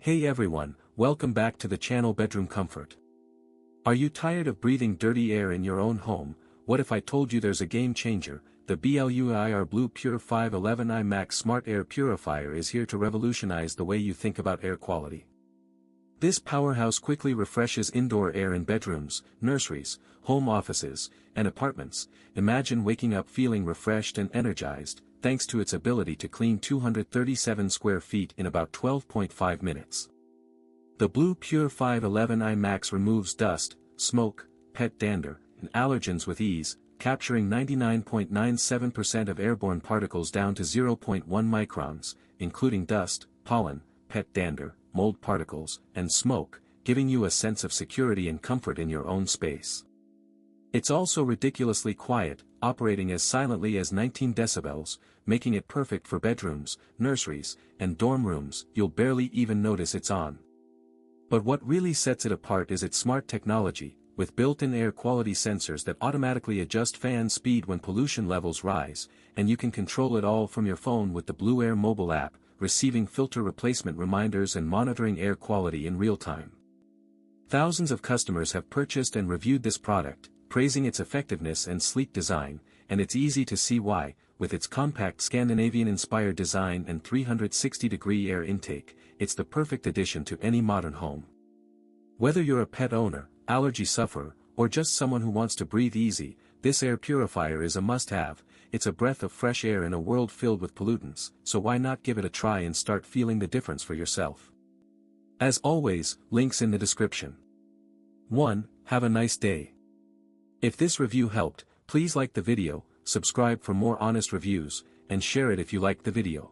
Hey everyone, welcome back to the channel Bedroom Comfort. Are you tired of breathing dirty air in your own home? What if I told you there's a game changer? The BLUEAIR BLUEAIR 511i Max Smart Air Purifier is here to revolutionize the way you think about air quality. This powerhouse quickly refreshes indoor air in bedrooms, nurseries, home offices, and apartments. Imagine waking up feeling refreshed and energized, thanks to its ability to clean 237 square feet in about 12.5 minutes. The BLUEAIR 511i Max removes dust, smoke, pet dander, and allergens with ease, capturing 99.97% of airborne particles down to 0.1 microns, including dust, pollen, pet dander, mold particles, and smoke, giving you a sense of security and comfort in your own space. It's also ridiculously quiet, operating as silently as 19 decibels, making it perfect for bedrooms, nurseries, and dorm rooms. You'll barely even notice it's on. But what really sets it apart is its smart technology, with built-in air quality sensors that automatically adjust fan speed when pollution levels rise, and you can control it all from your phone with the BLUEAIR mobile app, receiving filter replacement reminders and monitoring air quality in real time. Thousands of customers have purchased and reviewed this product, praising its effectiveness and sleek design, and it's easy to see why. With its compact Scandinavian-inspired design and 360-degree air intake, it's the perfect addition to any modern home. Whether you're a pet owner, allergy sufferer, or just someone who wants to breathe easy, this air purifier is a must-have. It's a breath of fresh air in a world filled with pollutants, so why not give it a try and start feeling the difference for yourself? As always, links in the description. 1. Have a nice day. If this review helped, please like the video, subscribe for more honest reviews, and share it if you liked the video.